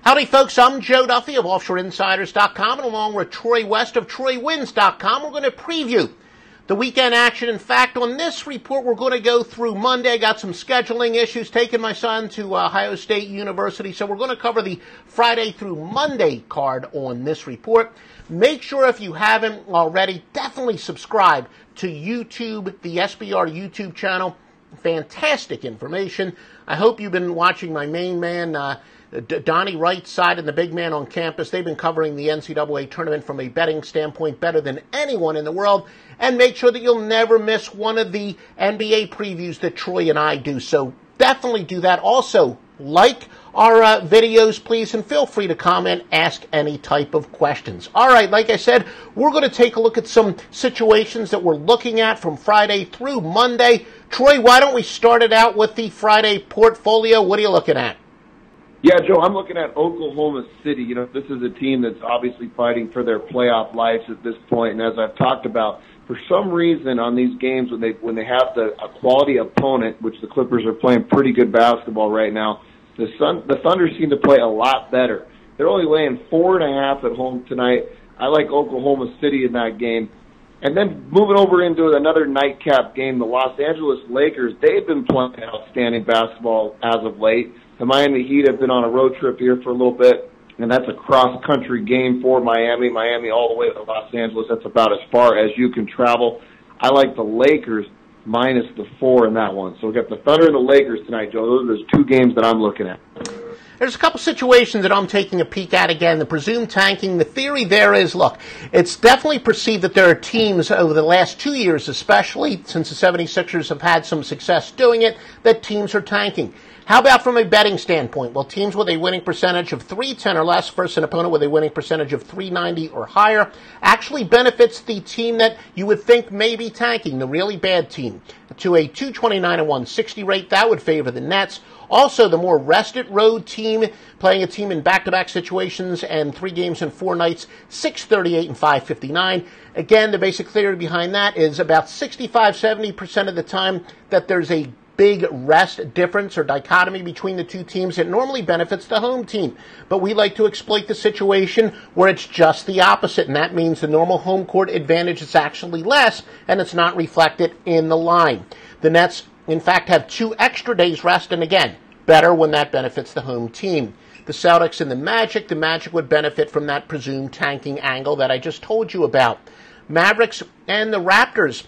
Howdy, folks. I'm Joe Duffy of OffshoreInsiders.com, and along with Troy West of TroyWins.com, we're going to preview the weekend action. In fact, on this report, we're going to go through Monday. Got some scheduling issues, taking my son to Ohio State University, so we're going to cover the Friday through Monday card on this report. Make sure, if you haven't already, definitely subscribe to YouTube, the SBR YouTube channel. Fantastic information. I hope you've been watching my main man, Donnie Wright's side, and the big man on campus. They've been covering the NCAA Tournament from a betting standpoint better than anyone in the world. And make sure that you'll never miss one of the NBA previews that Troy and I do. So definitely do that. Also, like our videos, please, and feel free to comment, ask any type of questions. All right, like I said, we're going to take a look at some situations that we're looking at from Friday through Monday. Troy, why don't we start it out with the Friday portfolio? What are you looking at? Yeah, Joe, I'm looking at Oklahoma City. You know, this is a team that's obviously fighting for their playoff lives at this point. And as I've talked about, for some reason on these games when they have a quality opponent, which the Clippers are playing pretty good basketball right now, the Thunder seem to play a lot better. They're only laying 4.5 at home tonight. I like Oklahoma City in that game. And then moving over into another nightcap game, the Los Angeles Lakers, they've been playing outstanding basketball as of late. The Miami Heat have been on a road trip here for a little bit, and that's a cross-country game for Miami. Miami all the way to Los Angeles. That's about as far as you can travel. I like the Lakers minus the 4 in that one. So we've got the Thunder and the Lakers tonight, Joe. Those are the two games that I'm looking at. There's a couple situations that I'm taking a peek at again. The presumed tanking, the theory there is, look, it's definitely perceived that there are teams over the last 2 years, especially since the 76ers have had some success doing it, that teams are tanking. How about from a betting standpoint? Well, teams with a winning percentage of 310 or less versus an opponent with a winning percentage of 390 or higher actually benefits the team that you would think may be tanking, the really bad team. To a 229 and 160 rate, that would favor the Nets. Also, the more rested road team, playing a team in back-to-back situations and 3 games in 4 nights, 638 and 559. Again, the basic theory behind that is about 65-70% of the time that there's a big rest difference or dichotomy between the two teams. It normally benefits the home team. But we like to exploit the situation where it's just the opposite, and that means the normal home court advantage is actually less, and it's not reflected in the line. The Nets, in fact, have 2 extra days rest, and again, better when that benefits the home team. The Celtics and the Magic would benefit from that presumed tanking angle that I just told you about. Mavericks and the Raptors.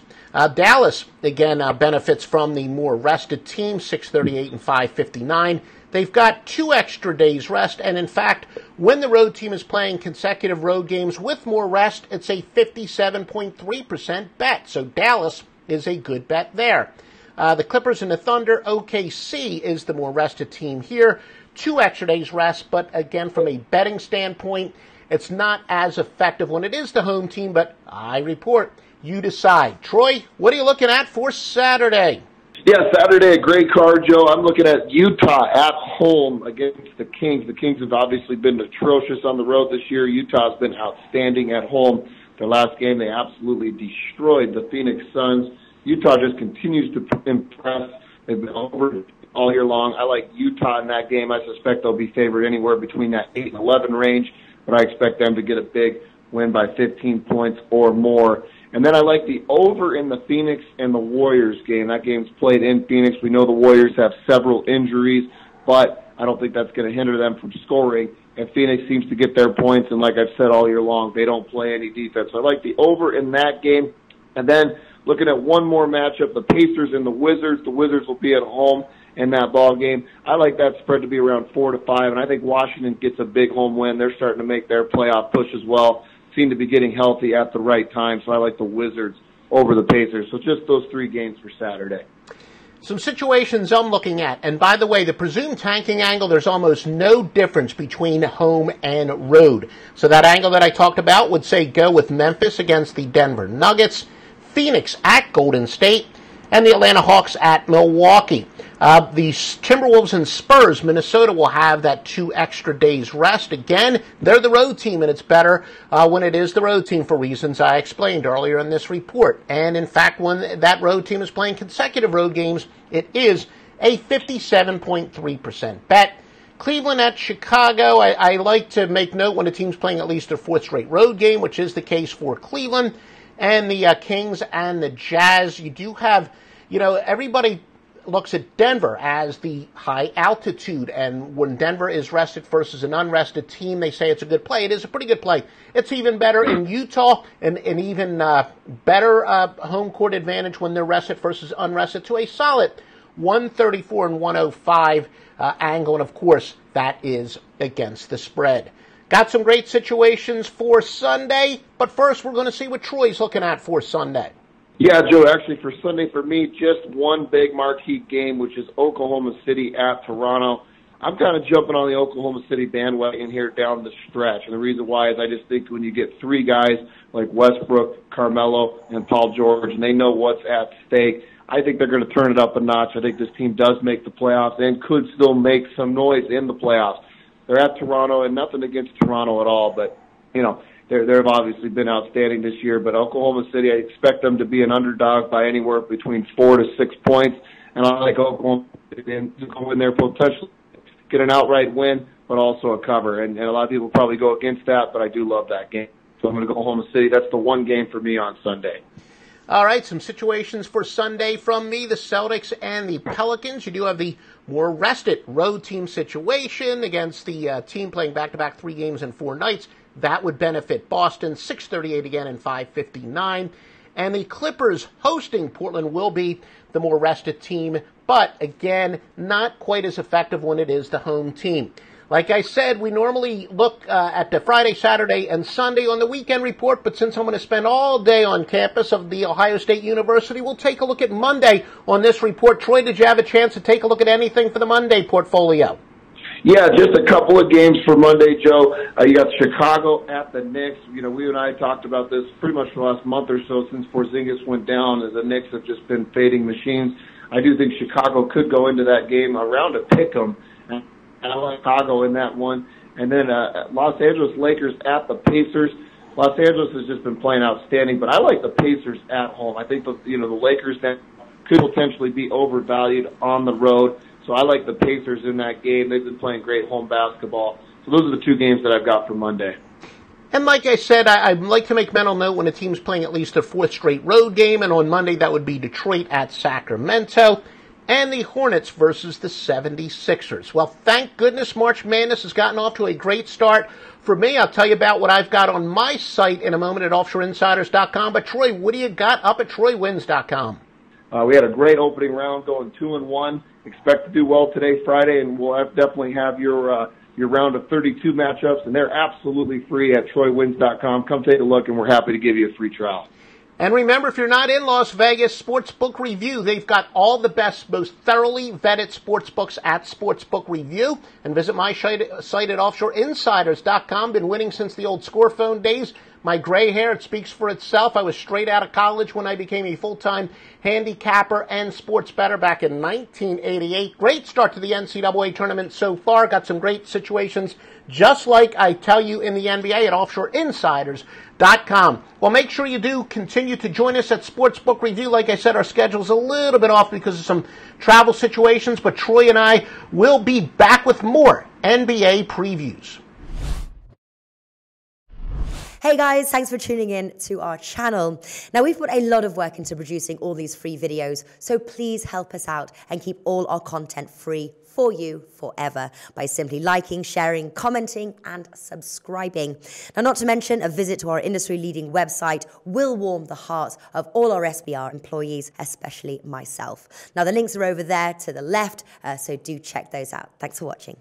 Dallas, again, benefits from the more rested team, 638 and 559. They've got 2 extra days rest, and in fact, when the road team is playing consecutive road games with more rest, it's a 57.3% bet. So Dallas is a good bet there. The Clippers and the Thunder, OKC is the more rested team here. 2 extra days rest, but again, from a betting standpoint, it's not as effective when it is the home team, but I report, you decide. Troy, what are you looking at for Saturday? Yeah, Saturday, a great card, Joe. I'm looking at Utah at home against the Kings. The Kings have obviously been atrocious on the road this year. Utah's been outstanding at home. Their last game, they absolutely destroyed the Phoenix Suns. Utah just continues to impress. They've been over all year long. I like Utah in that game. I suspect they'll be favored anywhere between that 8 and 11 range, but I expect them to get a big win by 15 points or more. And then I like the over in the Phoenix and the Warriors game. That game's played in Phoenix. We know the Warriors have several injuries, but I don't think that's going to hinder them from scoring. And Phoenix seems to get their points, and like I've said all year long, they don't play any defense. So I like the over in that game. And then looking at one more matchup, the Pacers and the Wizards. The Wizards will be at home in that ball game. I like that spread to be around 4-5, and I think Washington gets a big home win. They're starting to make their playoff push as well. Seem to be getting healthy at the right time, so I like the Wizards over the Pacers. So just those 3 games for Saturday. Some situations I'm looking at, and by the way, the presumed tanking angle, there's almost no difference between home and road. So that angle that I talked about would say go with Memphis against the Denver Nuggets, Phoenix at Golden State, and the Atlanta Hawks at Milwaukee. The Timberwolves and Spurs, Minnesota will have that 2 extra days rest. Again, they're the road team, and it's better when it is the road team for reasons I explained earlier in this report. And in fact, when that road team is playing consecutive road games, it is a 57.3% bet. Cleveland at Chicago. I like to make note when a team's playing at least their fourth straight road game, which is the case for Cleveland. And the Kings and the Jazz. You do have, everybody looks at Denver as the high altitude, and when Denver is rested versus an unrested team, they say it's a good play. It is a pretty good play. It's even better in Utah, and even better home court advantage when they're rested versus unrested, to a solid 134 and 105 angle, and of course that is against the spread. Got some great situations for Sunday, but first we're going to see what Troy's looking at for Sunday. Yeah, Joe, actually for Sunday for me, just one big marquee game, which is Oklahoma City at Toronto. I'm kind of jumping on the Oklahoma City bandwagon here down the stretch. And the reason why is I just think when you get three guys like Westbrook, Carmelo, and Paul George, and they know what's at stake, I think they're going to turn it up a notch. I think this team does make the playoffs and could still make some noise in the playoffs. They're at Toronto, and nothing against Toronto at all, but, they've obviously been outstanding this year. But Oklahoma City, I expect them to be an underdog by anywhere between 4 to 6 points, and I like Oklahoma to go in there potentially get an outright win, but also a cover. And a lot of people probably go against that, but I do love that game. So I'm going to go Oklahoma City. That's the one game for me on Sunday. All right, some situations for Sunday from me, the Celtics and the Pelicans. You do have the more rested road team situation against the team playing back-to-back 3 games in 4 nights. That would benefit Boston, 638 again and 559. And the Clippers hosting Portland will be the more rested team, but again, not quite as effective when it is the home team. Like I said, we normally look at the Friday, Saturday, and Sunday on the weekend report, but since I'm going to spend all day on campus of the Ohio State University, we'll take a look at Monday on this report. Troy, did you have a chance to take a look at anything for the Monday portfolio? Yeah, just a couple of games for Monday, Joe. You got Chicago at the Knicks. We and I talked about this pretty much for the last month or so since Porzingis went down, and the Knicks have just been fading machines. I do think Chicago could go into that game around a pick 'em. And I like Chicago in that one. And then Los Angeles Lakers at the Pacers. Los Angeles has just been playing outstanding, but I like the Pacers at home. I think the Lakers that could potentially be overvalued on the road. So I like the Pacers in that game. They've been playing great home basketball. So those are the 2 games that I've got for Monday. And like I said, I'd like to make mental note when a team's playing at least a 4th straight road game, and on Monday that would be Detroit at Sacramento, and the Hornets versus the 76ers. Well, thank goodness March Madness has gotten off to a great start. For me, I'll tell you about what I've got on my site in a moment at offshoreinsiders.com. But Troy, what do you got up at troywins.com? We had a great opening round going 2-1. Expect to do well today, Friday, and we'll definitely have your round of 32 matchups, and they're absolutely free at troywins.com. Come take a look, and we're happy to give you a free trial. And remember, if you're not in Las Vegas, Sportsbook Review, they've got all the best, most thoroughly vetted sportsbooks at Sportsbook Review. And visit my site at offshoreinsiders.com. Been winning since the old score phone days. My gray hair, it speaks for itself. I was straight out of college when I became a full-time handicapper and sports bettor back in 1988. Great start to the NCAA tournament so far. Got some great situations, just like I tell you in the NBA at offshoreinsiders.com. Well, make sure you do continue to join us at Sportsbook Review. Like I said, our schedule's a little bit off because of some travel situations, but Troy and I will be back with more NBA previews. Hey guys, thanks for tuning in to our channel. Now, we've put a lot of work into producing all these free videos, so please help us out and keep all our content free for you forever by simply liking, sharing, commenting, and subscribing. Now, not to mention, a visit to our industry-leading website will warm the hearts of all our SBR employees, especially myself. Now, the links are over there to the left, so do check those out. Thanks for watching.